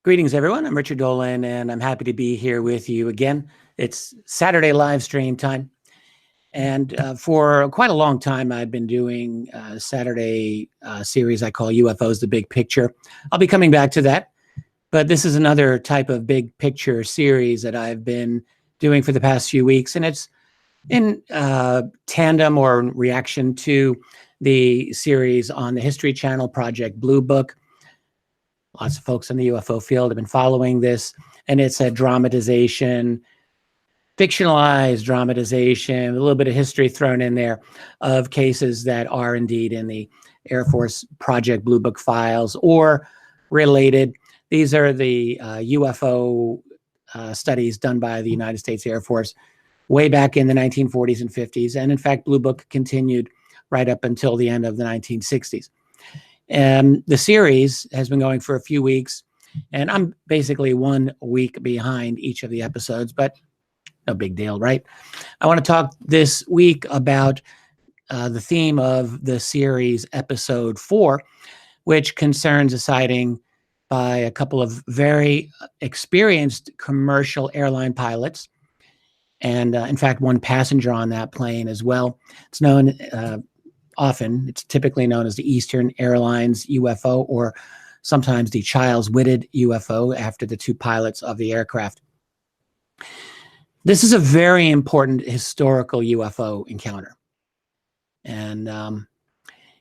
Greetings, everyone. I'm Richard Dolan, and I'm happy to be here with you again. It's Saturday live stream time. And for quite a long time, I've been doing a Saturday series I call UFOs, the Big Picture. I'll be coming back to that. But this is another type of big picture series that I've been doing for the past few weeks. And it's in tandem or reaction to the series on the History Channel, Project Blue Book. Lots of folks in the UFO field have been following this, and it's a dramatization, fictionalized dramatization, a little bit of history thrown in there of cases that are indeed in the Air Force Project Blue Book files or related. These are the UFO studies done by the United States Air Force way back in the 1940s and 50s. And in fact, Blue Book continued right up until the end of the 1960s. And the series has been going for a few weeks, and I'm basically 1 week behind each of the episodes, but no big deal, right? I want to talk this week about the theme of the series, episode 4, which concerns a sighting by a couple of very experienced commercial airline pilots, and in fact, one passenger on that plane as well. It's known it's typically known as the Eastern Airlines UFO, or sometimes the Child's Witted UFO, after the two pilots of the aircraft. This is a very important historical UFO encounter. And,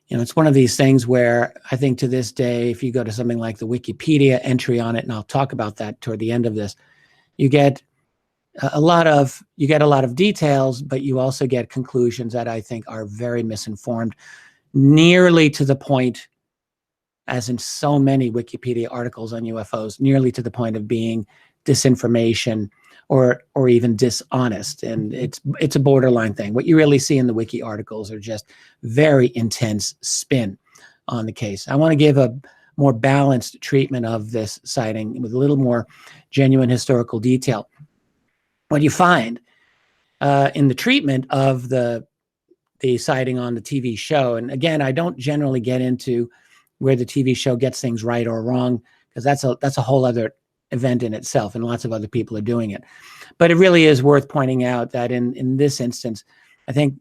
it's one of these things where I think to this day, if you go to something like the Wikipedia entry on it, and I'll talk about that toward the end of this, you get a lot of details, but you also get conclusions that I think are very misinformed, nearly to the point, as in so many Wikipedia articles on UFOs, nearly to the point of being disinformation or even dishonest. And it's a borderline thing. What you really see in the wiki articles are just very intense spin on the case. I want to give a more balanced treatment of this sighting with a little more genuine historical detail. What you find in the treatment of the sighting on the TV show, and again, I don't generally get into where the TV show gets things right or wrong, because that's a whole other event in itself, and lots of other people are doing it. But it really is worth pointing out that in this instance, I think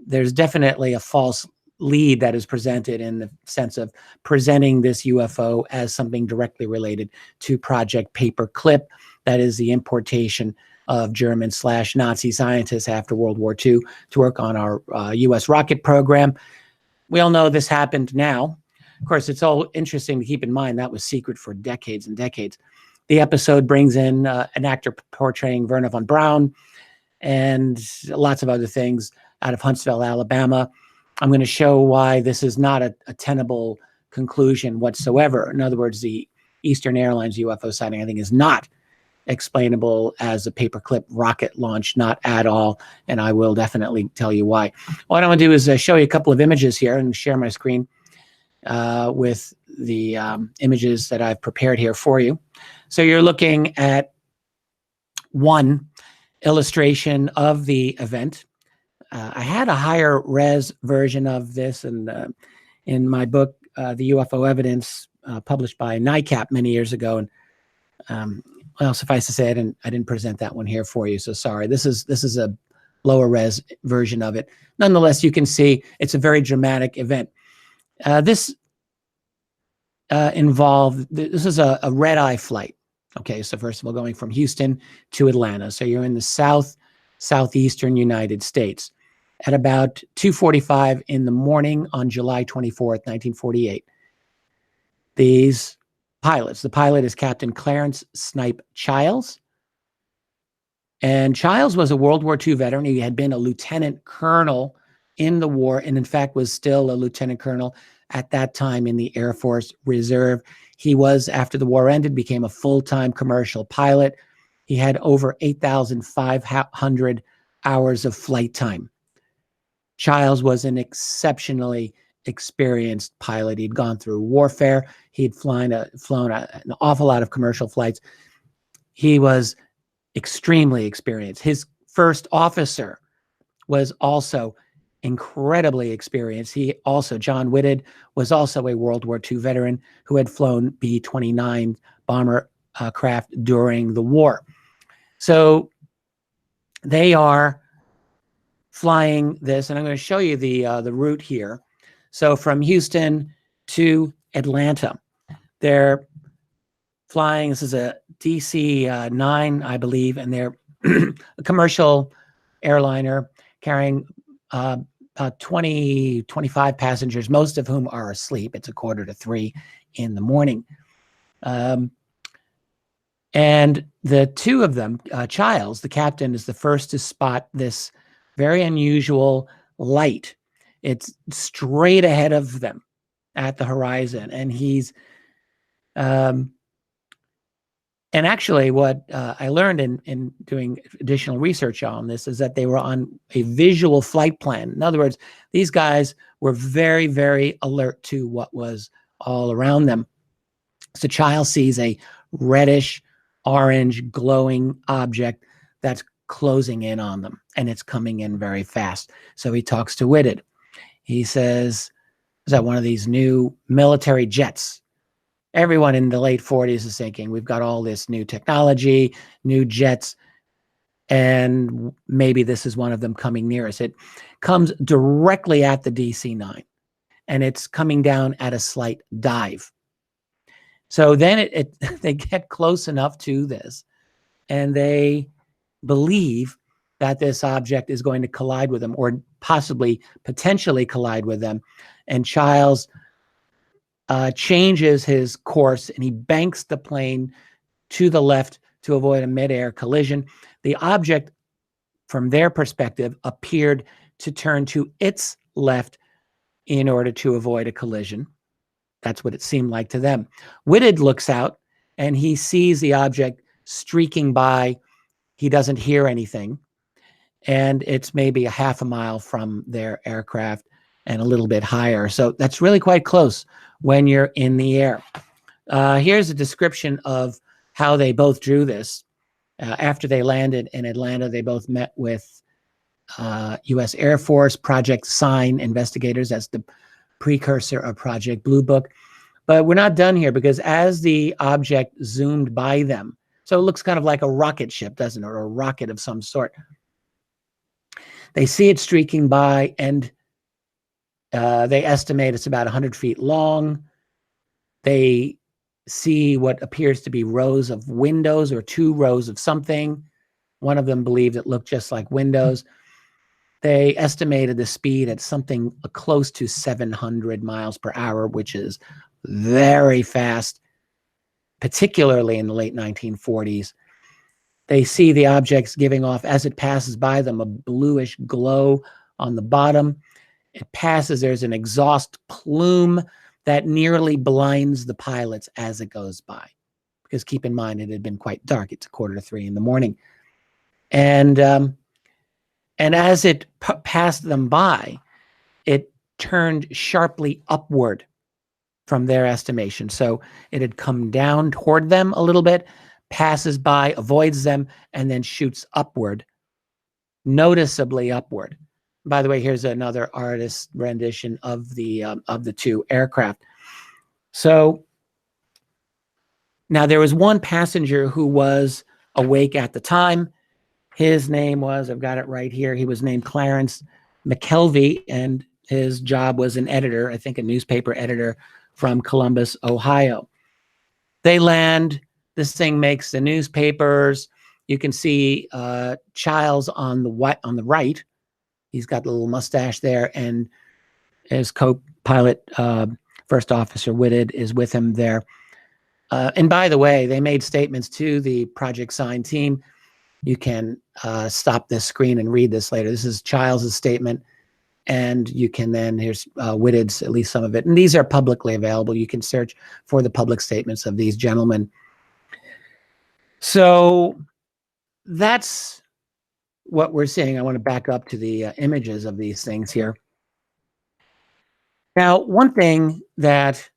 there's definitely a false lead that is presented, in the sense of presenting this UFO as something directly related to Project Paperclip, that is the importation of German/Nazi scientists after World War II to work on our U.S. rocket program. We all know this happened now. Of course, it's all interesting to keep in mind that was secret for decades and decades. The episode brings in an actor portraying Werner von Braun and lots of other things out of Huntsville, Alabama. I'm going to show why this is not a tenable conclusion whatsoever. In other words, the Eastern Airlines UFO sighting, I think, is not explainable as a paperclip rocket launch, not at all, and I will definitely tell you why. What I want to do is show you a couple of images here and share my screen with the images that I've prepared here for you. So you're looking at one illustration of the event. I had a higher res version of this, and in my book, The UFO Evidence, published by NICAP many years ago, and well, suffice to say, I didn't present that one here for you, so sorry. This is a lower res version of it. Nonetheless, you can see it's a very dramatic event. This is a red-eye flight. Okay, so first of all, going from Houston to Atlanta. So you're in the southeastern United States at about 2:45 in the morning on July 24th, 1948. The pilot is Captain Clarence Snipe Childs. And Childs was a World War II veteran. He had been a lieutenant colonel in the war, and in fact was still a lieutenant colonel at that time in the Air Force Reserve. He was, after the war ended, became a full-time commercial pilot. He had over 8,500 hours of flight time. Childs was an exceptionally experienced pilot. He'd gone through warfare. He'd flown an awful lot of commercial flights. He was extremely experienced. His first officer was also incredibly experienced. John Whitted, was also a World War II veteran who had flown B-29 bomber craft during the war. So they are flying this, and I'm going to show you the route here. So from Houston to Atlanta, they're flying. This is a DC-9, I believe, and they're a commercial airliner carrying about 20, 25 passengers, most of whom are asleep. It's 2:45 in the morning. And the two of them, Childs, the captain, is the first to spot this very unusual light. It's straight ahead of them at the horizon. And he's, and actually what I learned in doing additional research on this is that they were on a visual flight plan. In other words, these guys were very, very alert to what was all around them. So Childs sees a reddish, orange, glowing object that's closing in on them, and it's coming in very fast. So he talks to Whitted. He says, is that one of these new military jets? Everyone in the late 40s is thinking, we've got all this new technology, new jets, and maybe this is one of them coming near us. It comes directly at the DC-9, and it's coming down at a slight dive. So then they get close enough to this, and they believe that this object is going to collide with them, or possibly potentially collide with them. And Childs changes his course, and he banks the plane to the left to avoid a midair collision. The object, from their perspective, appeared to turn to its left in order to avoid a collision. That's what it seemed like to them. Whitted looks out, and he sees the object streaking by. He doesn't hear anything, and it's maybe a half a mile from their aircraft and a little bit higher. So that's really quite close when you're in the air. Here's a description of how they both drew this. After they landed in Atlanta, they both met with U.S. Air Force Project Sign investigators. That's the precursor of Project Blue Book. But we're not done here, because as the object zoomed by them, so it looks kind of like a rocket ship, doesn't it, or a rocket of some sort. They see it streaking by, and they estimate it's about 100 feet long. They see what appears to be rows of windows, or two rows of something. One of them believed it looked just like windows. They estimated the speed at something close to 700 miles per hour, which is very fast, particularly in the late 1940s. They see the objects giving off, as it passes by them, a bluish glow on the bottom. It passes, there's an exhaust plume that nearly blinds the pilots as it goes by. Because keep in mind, it had been quite dark. It's 2:45 in the morning. And as it passed them by, it turned sharply upward from their estimation. So it had come down toward them a little bit, passes by, avoids them, and then shoots upward, noticeably upward. By the way, here's another artist's rendition of the two aircraft. So now there was one passenger who was awake at the time. His name was, I've got it right here, he was named Clarence McKelvey, and his job was an editor, I think a newspaper editor from Columbus, Ohio. They land, this thing makes the newspapers. You can see Childs on the right. He's got the little mustache there, and his co-pilot, First Officer Whitted, is with him there. And by the way, they made statements to the Project Sign team. You can stop this screen and read this later. This is Childs' statement, and you can then, here's Whitted's, at least some of it. And these are publicly available. You can search for the public statements of these gentlemen. So that's what we're seeing. I want to back up to the images of these things here. Now, one thing that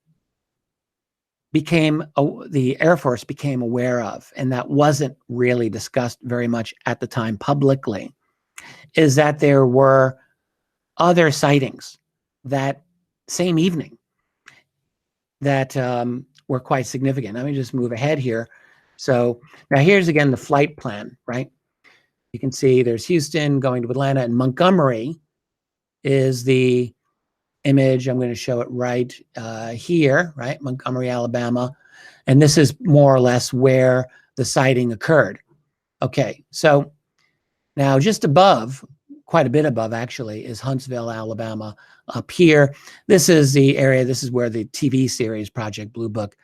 the Air Force became aware of, and that wasn't really discussed very much at the time publicly, is that there were other sightings that same evening that were quite significant. Let me just move ahead here. So now here's again the flight plan, right? You can see there's Houston going to Atlanta, and Montgomery is the image. I'm going to show it right here, right? Montgomery, Alabama. And this is more or less where the sighting occurred. Okay, so now just above, quite a bit above actually, is Huntsville, Alabama up here. This is the area, this is where the TV series Project Blue Book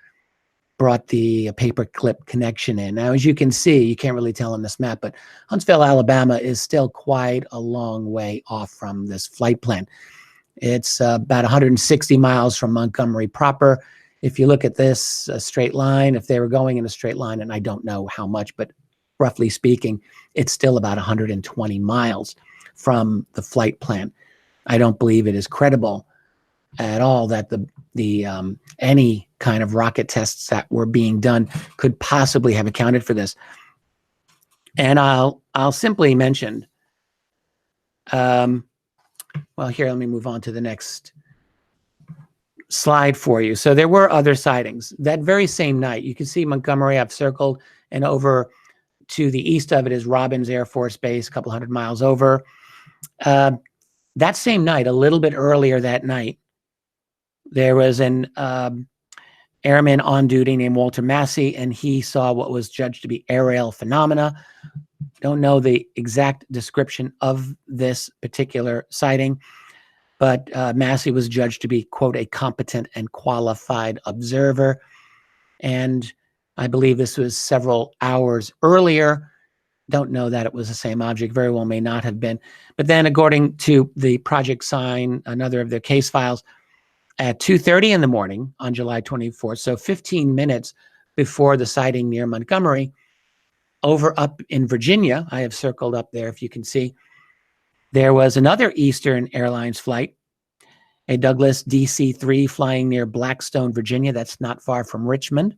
brought the paperclip connection in. Now, as you can see, you can't really tell on this map, but Huntsville, Alabama is still quite a long way off from this flight plan. It's about 160 miles from Montgomery proper. If you look at this straight line, if they were going in a straight line, and I don't know how much, but roughly speaking, it's still about 120 miles from the flight plan. I don't believe it is credible at all that the any kind of rocket tests that were being done could possibly have accounted for this. And I'll simply mention, well, here, let me move on to the next slide for you. So there were other sightings that very same night. You can see Montgomery I've circled, and over to the east of it is Robbins Air Force Base, a couple hundred miles over. That same night, a little bit earlier that night, there was an airman on duty named Walter Massey, and he saw what was judged to be aerial phenomena. Don't know the exact description of this particular sighting, but Massey was judged to be, quote, a competent and qualified observer. And I believe this was several hours earlier. Don't know that it was the same object. Very well may not have been. But then according to the Project Sign, another of their case files, at 2:30 in the morning on July 24th, so 15 minutes before the sighting near Montgomery, over up in Virginia, I have circled up there if you can see, there was another Eastern Airlines flight, a Douglas DC-3 flying near Blackstone, Virginia. That's not far from Richmond.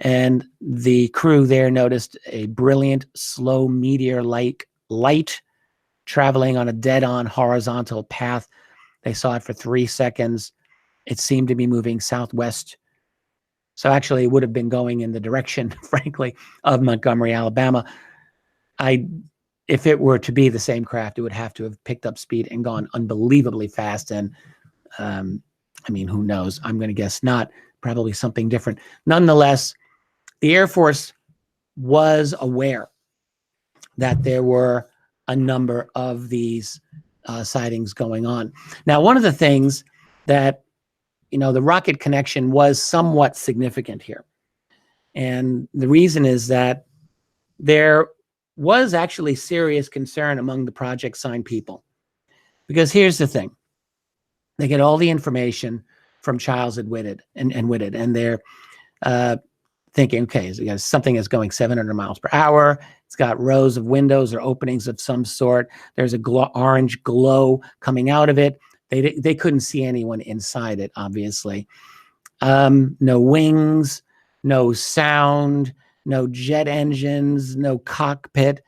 And the crew there noticed a brilliant, slow meteor-like light traveling on a dead-on horizontal path. They saw it for 3 seconds. It seemed to be moving southwest. So actually, it would have been going in the direction, frankly, of Montgomery, Alabama. If it were to be the same craft, it would have to have picked up speed and gone unbelievably fast. And I mean, who knows? I'm going to guess not. Probably something different. Nonetheless, the Air Force was aware that there were a number of these sightings going on. Now, one of the things that, you know, the rocket connection was somewhat significant here. And the reason is that there was actually serious concern among the Project Sign people. Because here's the thing. They get all the information from Childs and Whitted, and they're thinking, okay, something is going 700 miles per hour. It's got rows of windows or openings of some sort. There's a orange glow coming out of it. They couldn't see anyone inside it, obviously. No wings, no sound, no jet engines, no cockpit.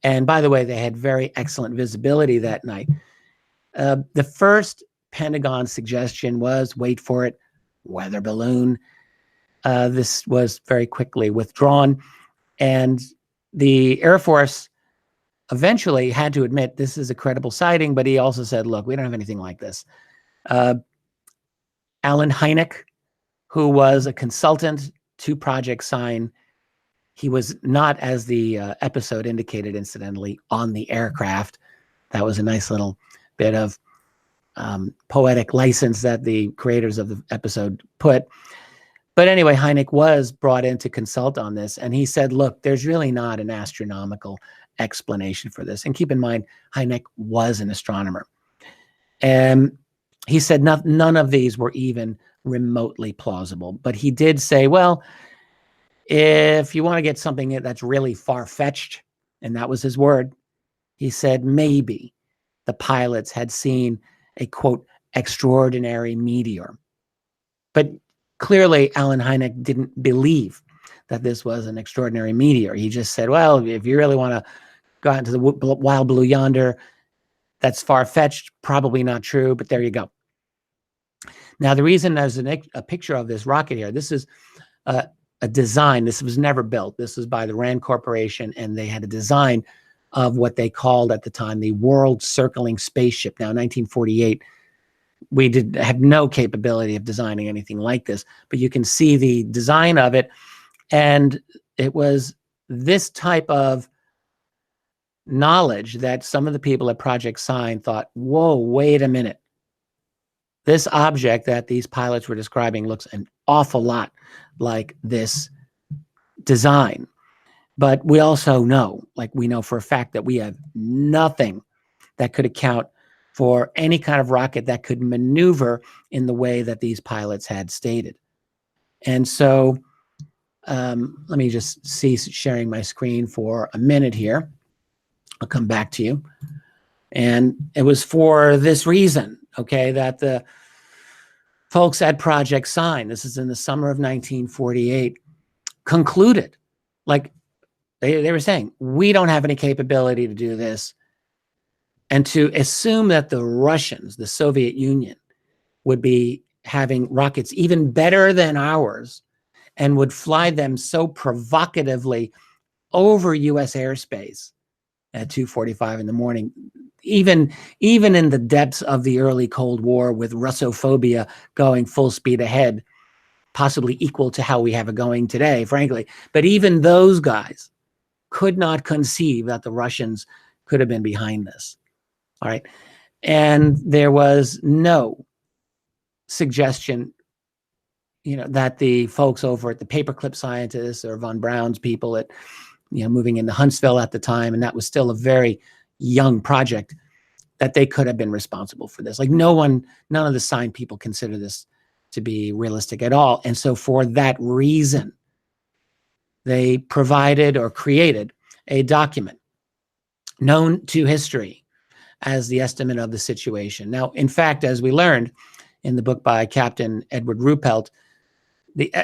And by the way, they had very excellent visibility that night. The first Pentagon suggestion was, wait for it, weather balloon. This was very quickly withdrawn. And the Air Force eventually had to admit this is a credible sighting, but he also said, look, we don't have anything like this. Alan Hynek, who was a consultant to Project Sign, he was not, as the episode indicated, incidentally, on the aircraft. That was a nice little bit of poetic license that the creators of the episode put. But anyway, Hynek was brought in to consult on this, and he said, look, there's really not an astronomical explanation for this. And keep in mind, Hynek was an astronomer. And he said none of these were even remotely plausible. But he did say, well, if you want to get something that's really far-fetched, and that was his word, he said maybe the pilots had seen a, quote, extraordinary meteor. But clearly, Alan Hynek didn't believe that this was an extraordinary meteor. He just said, well, if you really want to go out into the wild blue yonder, that's far-fetched, probably not true, but there you go. Now, the reason there's a picture of this rocket here, this is a design. This was never built. This was by the Rand Corporation, and they had a design of what they called at the time the world circling spaceship. Now, in 1948, we had no capability of designing anything like this, but you can see the design of it. And it was this type of knowledge that some of the people at Project Sign thought, whoa, wait a minute. This object that these pilots were describing looks an awful lot like this design. But we also know, like we know for a fact, that we have nothing that could account for any kind of rocket that could maneuver in the way that these pilots had stated. And so let me just cease sharing my screen for a minute here. I'll come back to you. And it was for this reason, okay, that the folks at Project Sign, this is in the summer of 1948, concluded, like they were saying, we don't have any capability to do this. And to assume that the Russians, the Soviet Union, would be having rockets even better than ours and would fly them so provocatively over U.S. airspace at 2:45 in the morning, even in the depths of the early Cold War, with Russophobia going full speed ahead, possibly equal to how we have it going today, frankly. But even those guys could not conceive that the Russians could have been behind this. All right. And there was no suggestion, that the folks over at the paperclip scientists or von Braun's people at, moving into Huntsville at the time, and that was still a very young project, that they could have been responsible for this. Like none of the Sign people consider this to be realistic at all. And so for that reason, they provided or created a document known to history as the estimate of the situation. Now, in fact, as we learned in the book by Captain Edward Ruppelt,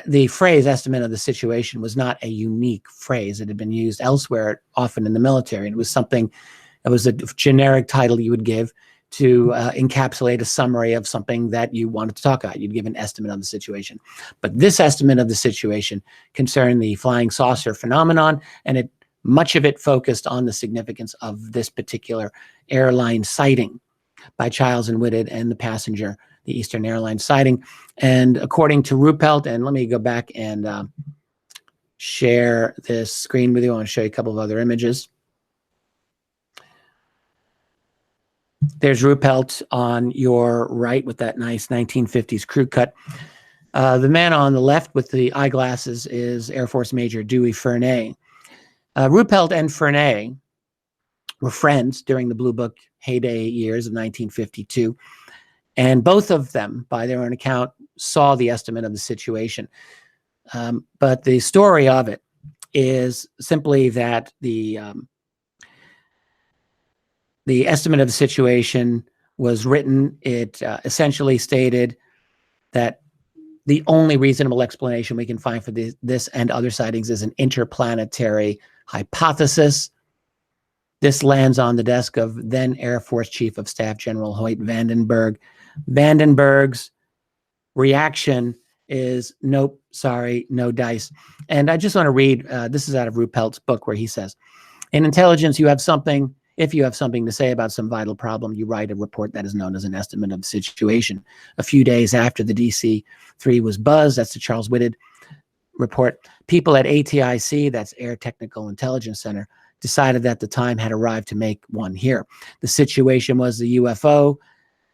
the phrase estimate of the situation was not a unique phrase. It had been used elsewhere, often in the military. And it was something that was a generic title you would give to encapsulate a summary of something that you wanted to talk about. You'd give an estimate of the situation. But this estimate of the situation concerned the flying saucer phenomenon, and much of it focused on the significance of this particular airline sighting by Childs and Whitted and the passenger, the Eastern Airlines sighting. And according to Ruppelt, and let me go back and share this screen with you. I want to show you a couple of other images. There's Ruppelt on your right with that nice 1950s crew cut. The man on the left with the eyeglasses is Air Force Major Dewey Fernay. Ruppelt and Fernay were friends during the Blue Book heyday years of 1952. And both of them, by their own account, saw the estimate of the situation. But the story of it is simply that the estimate of the situation was written. It essentially stated that the only reasonable explanation we can find for this and other sightings is an interplanetary hypothesis. This lands on the desk of then Air Force Chief of Staff General Hoyt Vandenberg. Vandenberg's reaction is, nope, sorry, no dice. And I just want to read, this is out of Ruppelt's book, where he says, in intelligence, if you have something to say about some vital problem, you write a report that is known as an estimate of the situation. A few days after the DC-3 was buzzed, that's the Charles Whitted report, people at ATIC, that's Air Technical Intelligence Center, decided that the time had arrived to make one here. The situation was the UFO.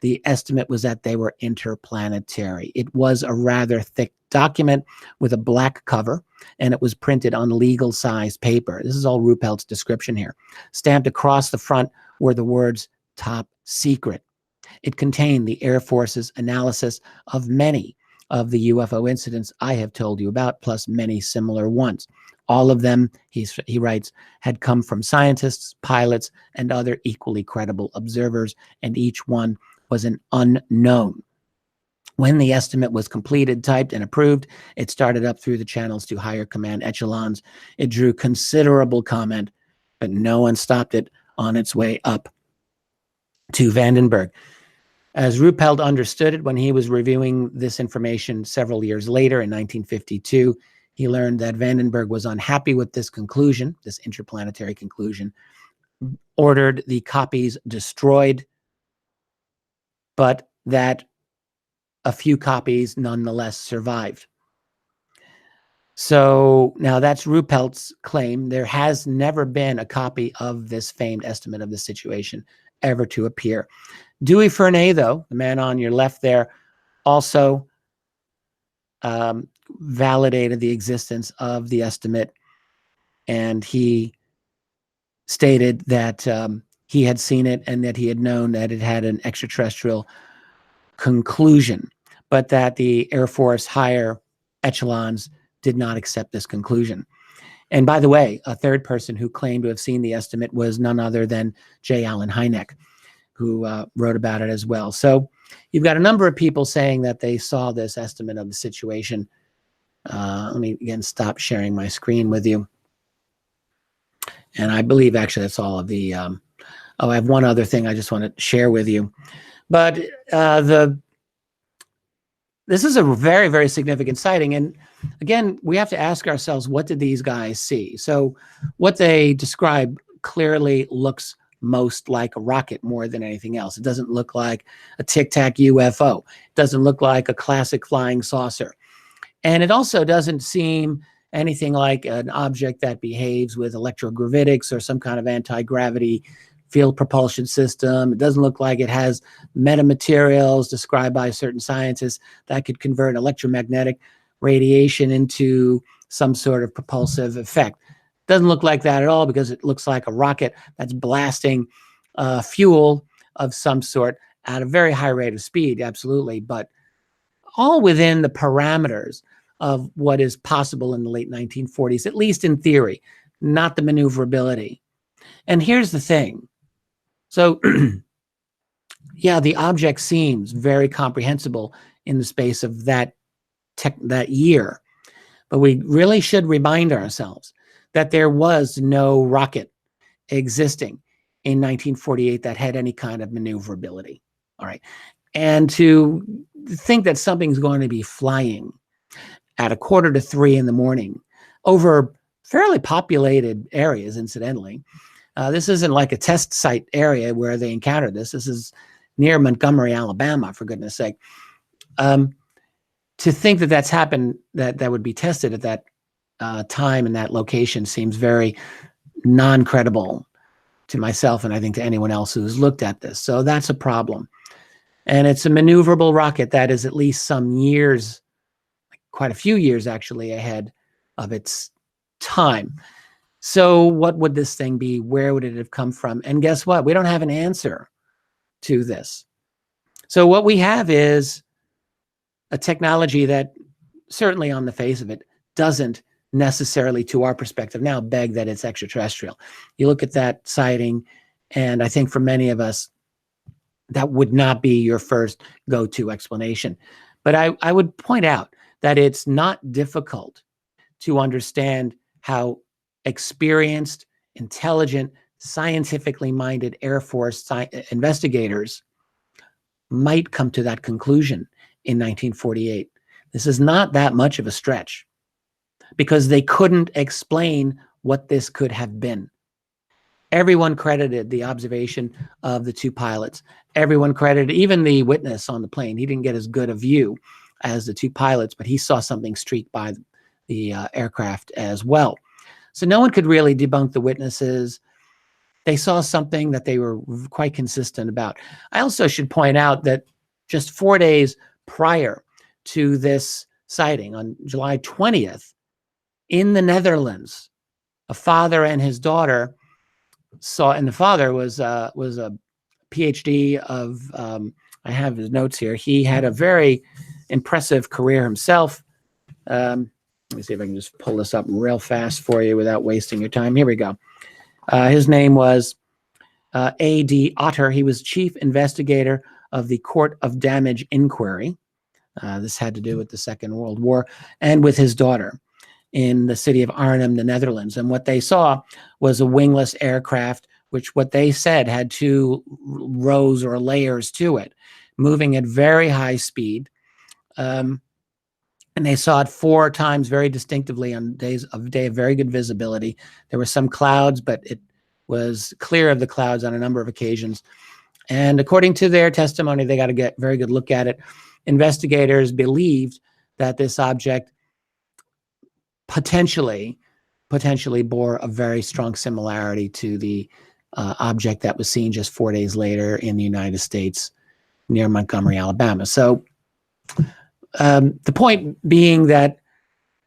The estimate was that they were interplanetary. It was a rather thick document with a black cover, and it was printed on legal-sized paper. This is all Ruppelt's description here. Stamped across the front were the words, top secret. It contained the Air Force's analysis of many of the UFO incidents I have told you about, plus many similar ones. All of them, he writes, had come from scientists, pilots, and other equally credible observers, and each one was an unknown. When the estimate was completed, typed, and approved, it started up through the channels to higher command echelons. It drew considerable comment, but no one stopped it on its way up to Vandenberg. As Ruppelt understood it when he was reviewing this information several years later in 1952, he learned that Vandenberg was unhappy with this conclusion, this interplanetary conclusion, ordered the copies destroyed, but that a few copies nonetheless survived. So now that's Ruppelt's claim. There has never been a copy of this famed estimate of the situation ever to appear. Dewey Fernay, though, the man on your left there, also validated the existence of the estimate, and he stated that he had seen it and that he had known that it had an extraterrestrial conclusion, but that the Air Force higher echelons did not accept this conclusion. And by the way, a third person who claimed to have seen the estimate was none other than J. Allen Hynek, who wrote about it as well. So you've got a number of people saying that they saw this estimate of the situation. Let me again stop sharing my screen with you. And I believe actually that's all of the, oh, I have one other thing I just want to share with you. But this is a very, very significant sighting. And again, we have to ask ourselves, what did these guys see? So what they describe clearly looks most like a rocket more than anything else. It doesn't look like a tic-tac UFO. It doesn't look like a classic flying saucer. And it also doesn't seem anything like an object that behaves with electrogravitics or some kind of anti-gravity field propulsion system. It doesn't look like it has metamaterials described by certain scientists that could convert electromagnetic radiation into some sort of propulsive effect. Doesn't look like that at all, because it looks like a rocket that's blasting fuel of some sort at a very high rate of speed, absolutely, but all within the parameters of what is possible in the late 1940s, at least in theory, not the maneuverability. And here's the thing. So, yeah, the object seems very comprehensible in the space of that year, but we really should remind ourselves that there was no rocket existing in 1948 that had any kind of maneuverability. All right. And to think that something's going to be flying at 2:45 in the morning over fairly populated areas, incidentally. This isn't like a test site area where they encountered this. This is near Montgomery, Alabama, for goodness sake. To think that that's happened, that would be tested at that time and that location seems very non-credible to myself, and I think to anyone else who's looked at this. So that's a problem. And it's a maneuverable rocket that is at least some years, quite a few years actually, ahead of its time. So what would this thing be? Where would it have come from? And guess what? We don't have an answer to this. So what we have is a technology that certainly on the face of it doesn't necessarily, to our perspective now, beg that it's extraterrestrial. You look at that sighting, and I think for many of us, that would not be your first go-to explanation. But I would point out that it's not difficult to understand how experienced, intelligent, scientifically minded Air Force investigators might come to that conclusion in 1948. This is not that much of a stretch, because they couldn't explain what this could have been. Everyone credited the observation of the two pilots. Everyone credited, even the witness on the plane. He didn't get as good a view as the two pilots, but he saw something streak by the aircraft as well. So no one could really debunk the witnesses. They saw something that they were quite consistent about. I also should point out that just 4 days prior to this sighting, on July 20th, in the Netherlands, a father and his daughter saw, and the father was a PhD of, I have his notes here. He had a very impressive career himself. Let me see if I can just pull this up real fast for you without wasting your time. Here we go. His name was A.D. Otter. He was chief investigator of the Court of Damage Inquiry. This had to do with the Second World War, and with his daughter in the city of Arnhem, the Netherlands. And what they saw was a wingless aircraft, which what they said had 2 rows or layers to it, moving at very high speed. And and they saw it 4 times very distinctively on days of very good visibility. There were some clouds, but it was clear of the clouds on a number of occasions. And according to their testimony, they got a very good look at it. Investigators believed that this object potentially bore a very strong similarity to the object that was seen just 4 days later in the United States near Montgomery, Alabama. So the point being that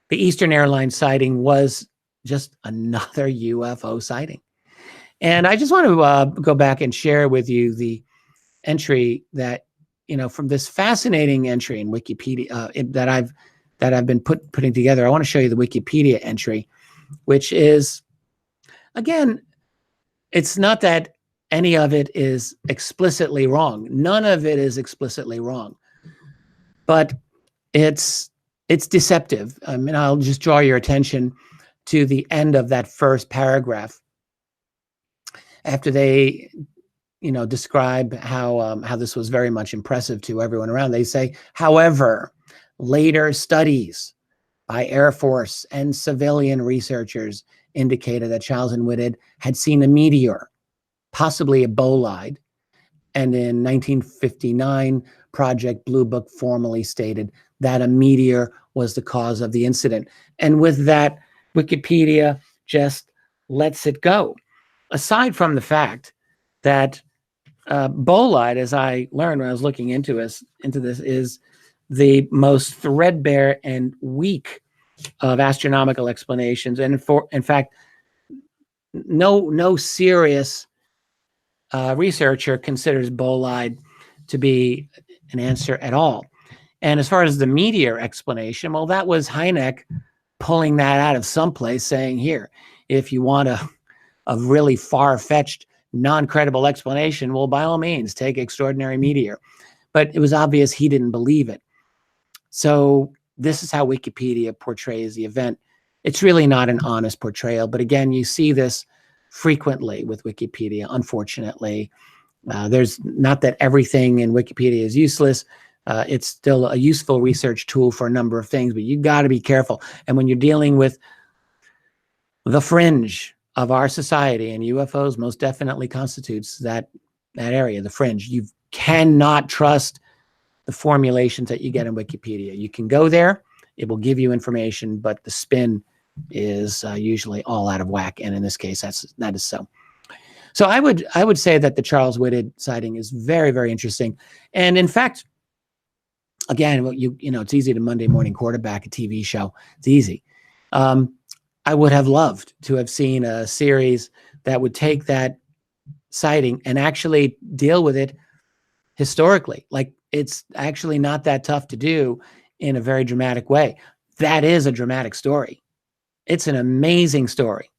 the Eastern Airlines sighting was just another UFO sighting. And I just want to go back and share with you the entry that, from this fascinating entry in Wikipedia that I've been putting together. I want to show you the Wikipedia entry, which is, again, it's not that any of it is explicitly wrong. None of it is explicitly wrong, but it's deceptive. I mean, I'll just draw your attention to the end of that first paragraph. After they, describe how this was very much impressive to everyone around, they say, however, later studies by Air Force and civilian researchers indicated that Charles and Whitted had seen a meteor, possibly a bolide, and in 1959, Project Blue Book formally stated that a meteor was the cause of the incident. And with that, Wikipedia just lets it go. Aside from the fact that bolide, as I learned when I was looking into this, is the most threadbare and weak of astronomical explanations, and in fact, no serious researcher considers bolide to be an answer at all. And as far as the meteor explanation, well, that was Hynek pulling that out of someplace, saying, here, if you want a really far-fetched, non-credible explanation, well, by all means, take extraordinary meteor. But it was obvious he didn't believe it. So this is how Wikipedia portrays the event. It's really not an honest portrayal. But again, you see this frequently with Wikipedia, unfortunately. There's not that everything in Wikipedia is useless. It's still a useful research tool for a number of things, but you got to be careful. And when you're dealing with the fringe of our society, and UFOs most definitely constitutes that area, the fringe, you cannot trust the formulations that you get in Wikipedia. You can go there, it will give you information, but the spin is usually all out of whack. And in this case, that is so. So I would say that the Charles Whitted sighting is very, very interesting. And in fact, again, it's easy to Monday morning quarterback a TV show. It's easy. I would have loved to have seen a series that would take that sighting and actually deal with it historically. Like, it's actually not that tough to do in a very dramatic way. That is a dramatic story. It's an amazing story.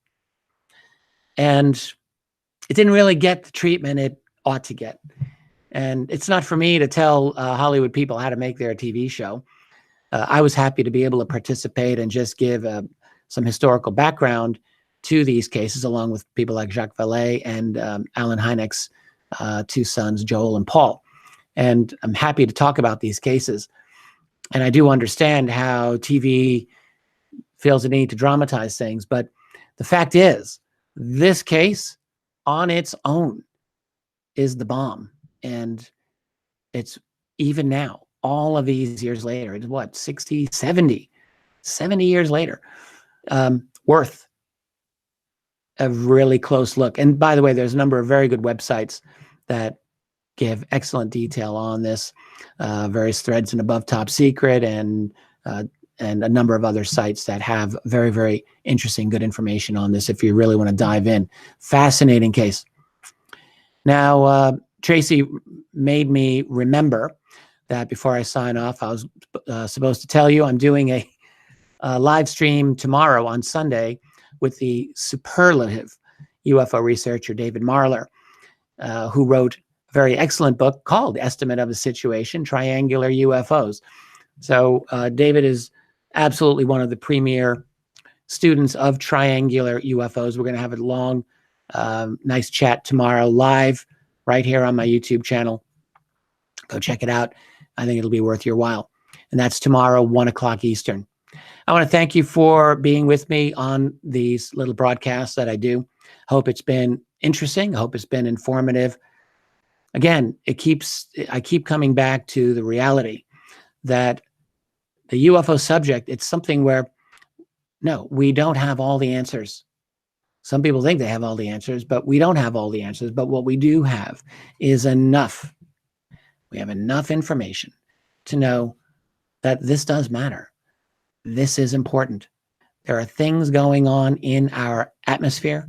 And it didn't really get the treatment it ought to get. And it's not for me to tell Hollywood people how to make their TV show. I was happy to be able to participate and just give some historical background to these cases, along with people like Jacques Vallée and Alan Hynek's 2 sons, Joel and Paul. And I'm happy to talk about these cases. And I do understand how TV feels the need to dramatize things. But the fact is, this case on its own is the bomb. And it's, even now, all of these years later, it's what, 60, 70 years later, worth a really close look. And by the way, there's a number of very good websites that give excellent detail on this, various threads in Above Top Secret, and a number of other sites that have very, very interesting, good information on this if you really want to dive in. Fascinating case. Now, Tracy made me remember that before I sign off, I was supposed to tell you I'm doing a live stream tomorrow on Sunday with the superlative UFO researcher David Marler, who wrote a very excellent book called Estimate of the Situation, Triangular UFOs. So David is absolutely one of the premier students of triangular UFOs. We're going to have a long, nice chat tomorrow live right here on my YouTube channel. Go check it out. I think it'll be worth your while. and that's tomorrow, 1 o'clock Eastern. I want to thank you for being with me on these little broadcasts that I do. Hope it's been interesting. Hope it's been informative. Again, I keep coming back to the reality that the UFO subject, it's something where, no, we don't have all the answers. Some people think they have all the answers, but we don't have all the answers. But what we do have is enough. We have enough information to know that this does matter. This is important. There are things going on in our atmosphere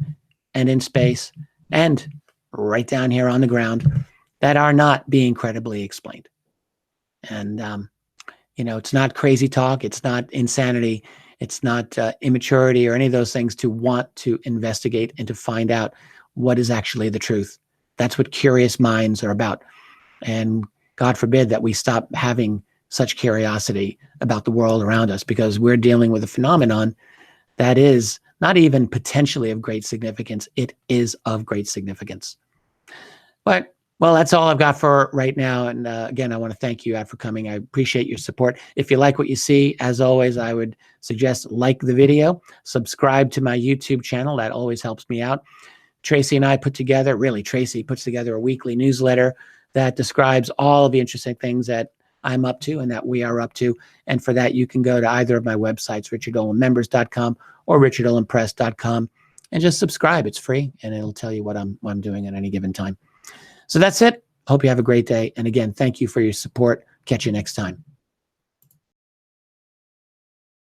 and in space and right down here on the ground that are not being credibly explained. And, it's not crazy talk. It's not insanity. It's not immaturity or any of those things to want to investigate and to find out what is actually the truth. That's what curious minds are about. And God forbid that we stop having such curiosity about the world around us, because we're dealing with a phenomenon that is not even potentially of great significance. It is of great significance. But, well, that's all I've got for right now. And again, I want to thank you for coming. I appreciate your support. If you like what you see, as always, I would suggest like the video, subscribe to my YouTube channel. That always helps me out. Tracy and I Tracy puts together a weekly newsletter that describes all of the interesting things that I'm up to and that we are up to. And for that, you can go to either of my websites, richarddolanmembers.com or richarddolanpress.com, and just subscribe. It's free, and it'll tell you what I'm doing at any given time. So that's it. Hope you have a great day. And again, thank you for your support. Catch you next time.